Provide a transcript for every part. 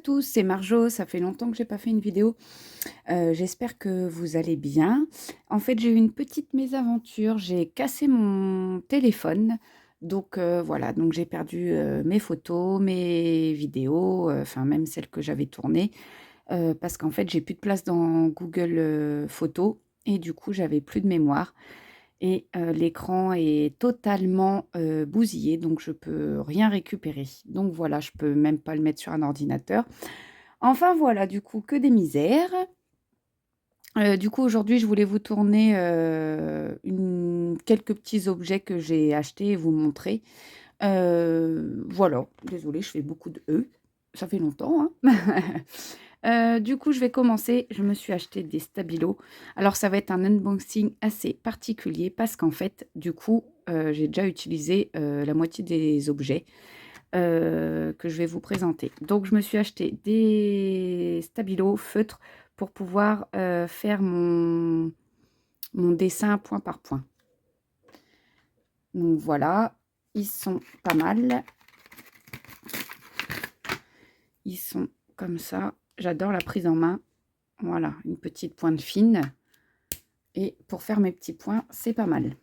tous, c'est Marjo, ça fait longtemps que j'ai pas fait une vidéo. J'espère que vous allez bien. En fait, j'ai eu une petite mésaventure, j'ai cassé mon téléphone. Donc voilà, donc j'ai perdu mes photos, mes vidéos, enfin même celles que j'avais tournées, parce qu'en fait, j'ai plus de place dans Google Photos et du coup, j'avais plus de mémoire. Et l'écran est totalement, bousillé, donc je peux rien récupérer. Donc voilà, je peux même pas le mettre sur un ordinateur. Enfin voilà, du coup, que des misères. Du coup, aujourd'hui, je voulais vous tourner, quelques petits objets que j'ai achetés et vous montrer. Voilà, désolée, je fais beaucoup de «e», ça fait longtemps, hein. Du coup, je vais commencer. Je me suis acheté des stabilos. Alors, ça va être un unboxing assez particulier parce qu'en fait, du coup, j'ai déjà utilisé, la moitié des objets, que je vais vous présenter. Donc, je me suis acheté des stabilos feutres pour pouvoir, faire mon dessin point par point. Donc voilà, ils sont pas mal. Ils sont comme ça. J'adore la prise en main. Voilà, une petite pointe fine. Et pour faire mes petits points, c'est pas mal.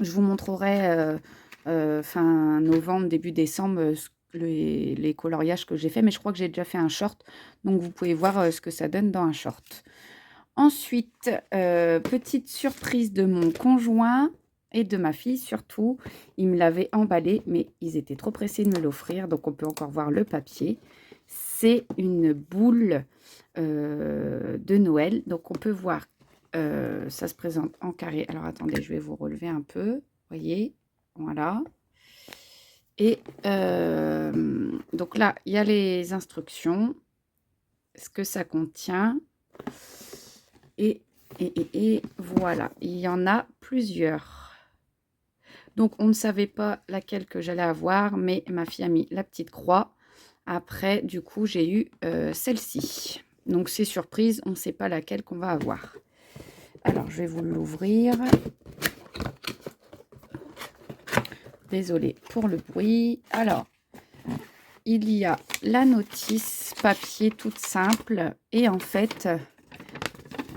Je vous montrerai fin novembre, début décembre, les coloriages que j'ai fait. Mais je crois que j'ai déjà fait un short. Donc, vous pouvez voir ce que ça donne dans un short. Ensuite, petite surprise de mon conjoint et de ma fille surtout. Ils me l'avaient emballé, mais ils étaient trop pressés de me l'offrir. Donc, on peut encore voir le papier. C'est une boule de Noël. Donc, on peut voir, ça se présente en carré. Alors, attendez, je vais vous relever un peu. Voyez, voilà. Et donc là, il y a les instructions, ce que ça contient. Et voilà, il y en a plusieurs. Donc, on ne savait pas laquelle que j'allais avoir, mais ma fille a mis la petite croix. Après, du coup, j'ai eu celle-ci. Donc, c'est surprise, on ne sait pas laquelle qu'on va avoir. Alors, je vais vous l'ouvrir. Désolée pour le bruit. Alors, il y a la notice papier toute simple. Et en fait,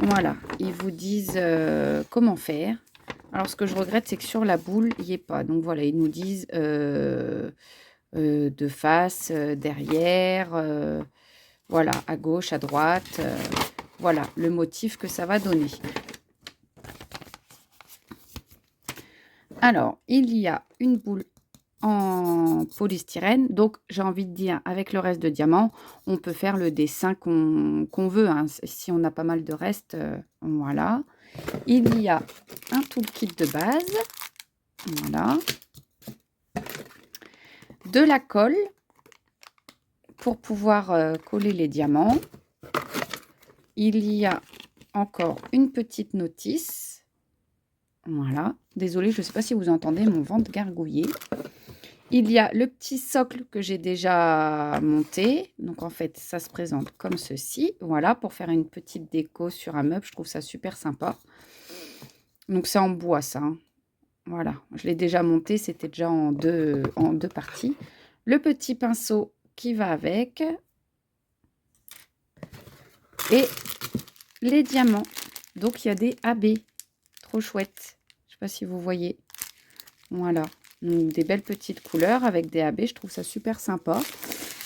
voilà, ils vous disent comment faire. Alors, ce que je regrette, c'est que sur la boule, il n'y est pas. Donc, voilà, ils nous disent de face, derrière, voilà, à gauche, à droite. Voilà, le motif que ça va donner. Alors, il y a une boule en polystyrène. Donc, j'ai envie de dire, avec le reste de diamant, on peut faire le dessin qu'on veut, hein. Si on a pas mal de reste, voilà. Il y a un toolkit de base. Voilà. De la colle pour pouvoir coller les diamants. Il y a encore une petite notice. Voilà. Désolée, je ne sais pas si vous entendez mon ventre gargouiller. Il y a le petit socle que j'ai déjà monté. Donc, en fait, ça se présente comme ceci. Voilà, pour faire une petite déco sur un meuble. Je trouve ça super sympa. Donc, c'est en bois, ça, hein. Voilà, je l'ai déjà monté. C'était déjà en deux parties. Le petit pinceau qui va avec. Et les diamants. Donc, il y a des AB. Trop chouette. Je ne sais pas si vous voyez. Voilà. Donc, des belles petites couleurs avec des AB. Je trouve ça super sympa.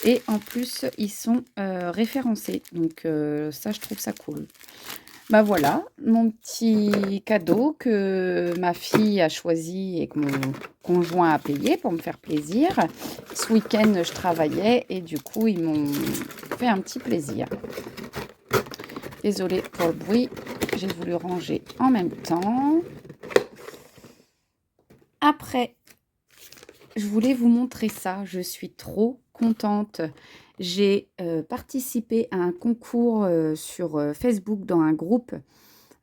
Et en plus, ils sont référencés. Donc, ça, je trouve ça cool. Bah voilà, mon petit cadeau que ma fille a choisi et que mon conjoint a payé pour me faire plaisir. Ce week-end, je travaillais et du coup, ils m'ont fait un petit plaisir. Désolée pour le bruit, j'ai voulu ranger en même temps. Après, je voulais vous montrer ça. Je suis trop contente. J'ai participé à un concours sur Facebook dans un groupe.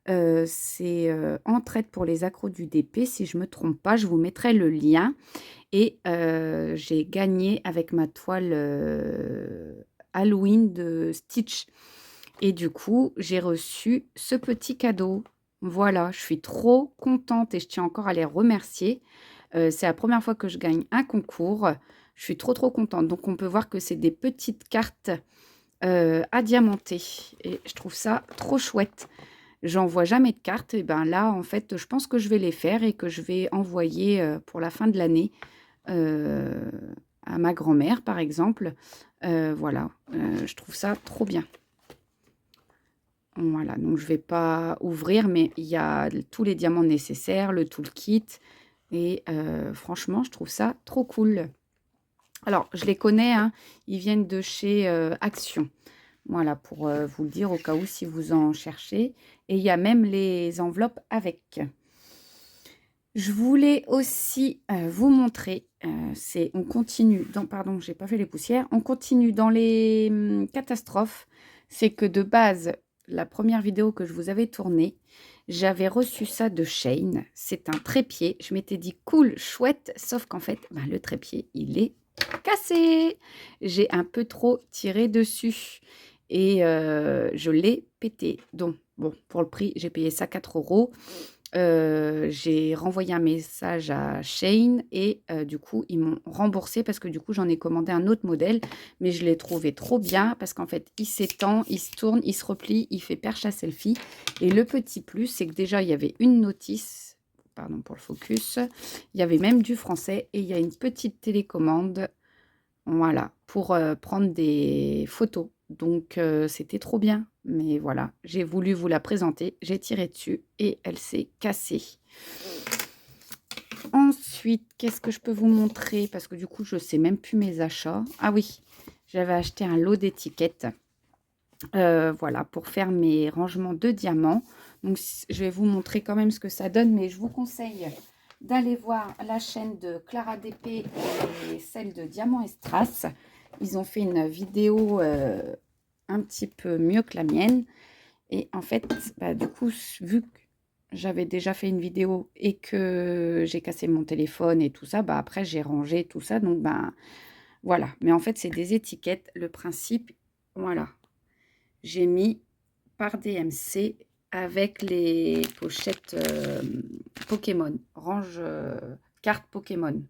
C'est Entraide pour les accros du DP, si je ne me trompe pas. Je vous mettrai le lien. Et j'ai gagné avec ma toile Halloween de Stitch. Et du coup, j'ai reçu ce petit cadeau. Voilà, je suis trop contente et je tiens encore à les remercier. C'est la première fois que je gagne un concours. Je suis trop, trop contente. Donc, on peut voir que c'est des petites cartes à diamanter. Et je trouve ça trop chouette. J'envoie jamais de cartes. Et ben là, en fait, je pense que je vais les faire et que je vais envoyer pour la fin de l'année à ma grand-mère, par exemple. Voilà, je trouve ça trop bien. Voilà, donc je vais pas ouvrir, mais il y a tous les diamants nécessaires, le toolkit. Et franchement, je trouve ça trop cool. Alors, je les connais, hein, ils viennent de chez Action. Voilà, pour vous le dire au cas où si vous en cherchez. Et il y a même les enveloppes avec. Je voulais aussi vous montrer, on continue dans, pardon, j'ai pas fait les poussières, on continue dans les catastrophes. C'est que de base, la première vidéo que je vous avais tournée, j'avais reçu ça de Shein. C'est un trépied. Je m'étais dit cool, chouette, sauf qu'en fait, ben, le trépied, il est cassé. J'ai un peu trop tiré dessus et je l'ai pété. Donc, bon, pour le prix, j'ai payé ça 4 €. J'ai renvoyé un message à Shein et du coup, ils m'ont remboursé parce que du coup, j'en ai commandé un autre modèle, mais je l'ai trouvé trop bien parce qu'en fait, il s'étend, il se tourne, il se replie, il fait perche à selfie. Et le petit plus, c'est que déjà, il y avait une notice, pardon pour le focus, il y avait même du français et il y a une petite télécommande, voilà, pour prendre des photos. Donc, c'était trop bien. Mais voilà, j'ai voulu vous la présenter. J'ai tiré dessus et elle s'est cassée. Ensuite, qu'est-ce que je peux vous montrer? Parce que du coup, je ne sais même plus mes achats. Ah oui, j'avais acheté un lot d'étiquettes. Voilà, pour faire mes rangements de diamants. Donc, je vais vous montrer quand même ce que ça donne. Mais je vous conseille d'aller voir la chaîne de Clara DP et celle de Diamant et Strass. Ils ont fait une vidéo un petit peu mieux que la mienne. Et en fait, bah, du coup, vu que j'avais déjà fait une vidéo et que j'ai cassé mon téléphone et tout ça, bah, après, j'ai rangé tout ça. Donc, bah, voilà. Mais en fait, c'est des étiquettes. Le principe, voilà. J'ai mis par DMC avec les pochettes Pokémon. Range carte Pokémon.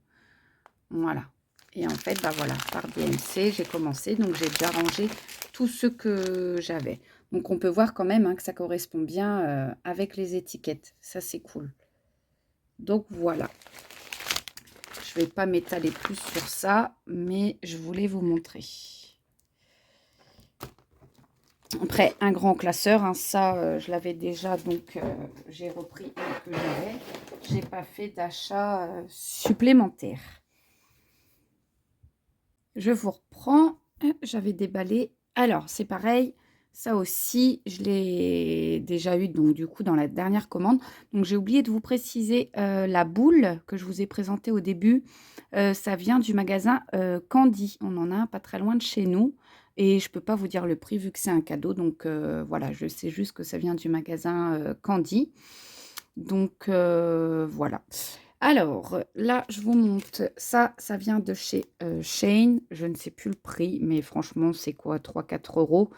Voilà. Et en fait, bah voilà, par DMC, j'ai commencé. Donc, j'ai déjà rangé tout ce que j'avais. Donc, on peut voir quand même hein, que ça correspond bien avec les étiquettes. Ça, c'est cool. Donc, voilà. Je ne vais pas m'étaler plus sur ça, mais je voulais vous montrer. Après, un grand classeur, hein, ça, je l'avais déjà, donc j'ai repris un que j'avais. Je n'ai pas fait d'achat supplémentaire. Je vous reprends. J'avais déballé. Alors, c'est pareil. Ça aussi, je l'ai déjà eu donc du coup dans la dernière commande. Donc, j'ai oublié de vous préciser la boule que je vous ai présentée au début. Ça vient du magasin Candy. On en a un pas très loin de chez nous. Et je ne peux pas vous dire le prix vu que c'est un cadeau. Donc, voilà, je sais juste que ça vient du magasin Candy. Donc, voilà. Alors, là, je vous montre, ça vient de chez Shein. Je ne sais plus le prix, mais franchement, c'est quoi, 3-4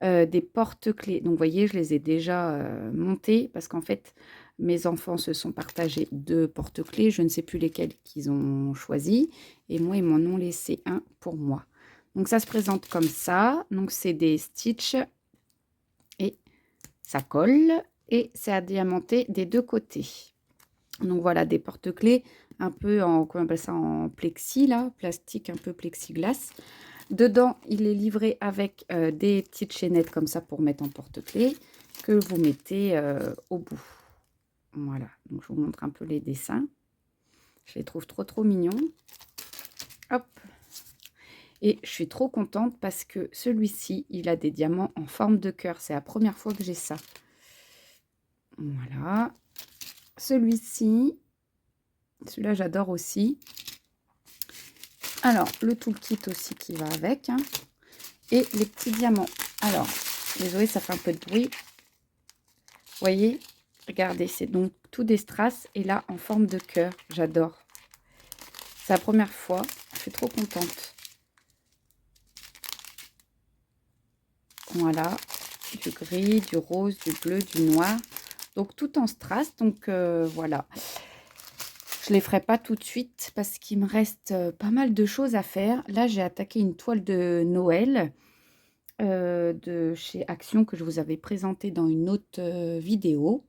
€. Des porte-clés. Donc, vous voyez, je les ai déjà montés parce qu'en fait, mes enfants se sont partagés 2 porte-clés. Je ne sais plus lesquels qu'ils ont choisi. Et moi, ils m'en ont laissé un pour moi. Donc, ça se présente comme ça. Donc, c'est des stitches et ça colle. Et c'est à diamanter des deux côtés. Donc voilà, des porte-clés un peu en, comment on appelle ça, en plexi, là, plastique un peu plexiglas. Dedans, il est livré avec des petites chaînettes comme ça pour mettre en porte-clés que vous mettez au bout. Voilà, donc je vous montre un peu les dessins. Je les trouve trop, trop mignons. Hop. Et je suis trop contente parce que celui-ci, il a des diamants en forme de cœur. C'est la première fois que j'ai ça. Voilà. Celui-ci, celui-là j'adore aussi. Alors, le toolkit aussi qui va avec. Hein. Et les petits diamants. Alors, désolé, ça fait un peu de bruit. Vous voyez, regardez, c'est donc tout des strass. Et là, en forme de cœur. J'adore. C'est la première fois. Je suis trop contente. Voilà. Du gris, du rose, du bleu, du noir. Donc, tout en strass. Donc, voilà. Je les ferai pas tout de suite parce qu'il me reste pas mal de choses à faire. Là, j'ai attaqué une toile de Noël de chez Action que je vous avais présentée dans une autre vidéo.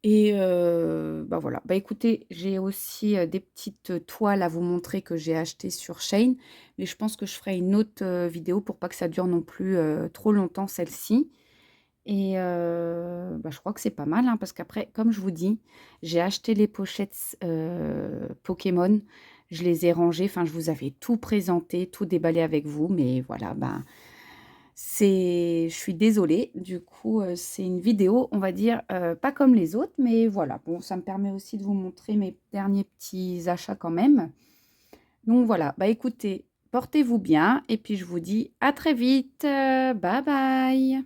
Et bah voilà. Bah écoutez, j'ai aussi des petites toiles à vous montrer que j'ai achetées sur Shein. Mais je pense que je ferai une autre vidéo pour pas que ça dure non plus trop longtemps celle-ci. Et bah, je crois que c'est pas mal, hein, parce qu'après, comme je vous dis, j'ai acheté les pochettes Pokémon. Je les ai rangées. Enfin, je vous avais tout présenté, tout déballé avec vous. Mais voilà, ben, je suis désolée. Du coup, c'est une vidéo, on va dire, pas comme les autres. Mais voilà, bon, ça me permet aussi de vous montrer mes derniers petits achats quand même. Donc voilà, bah écoutez, portez-vous bien. Et puis je vous dis à très vite. Bye bye.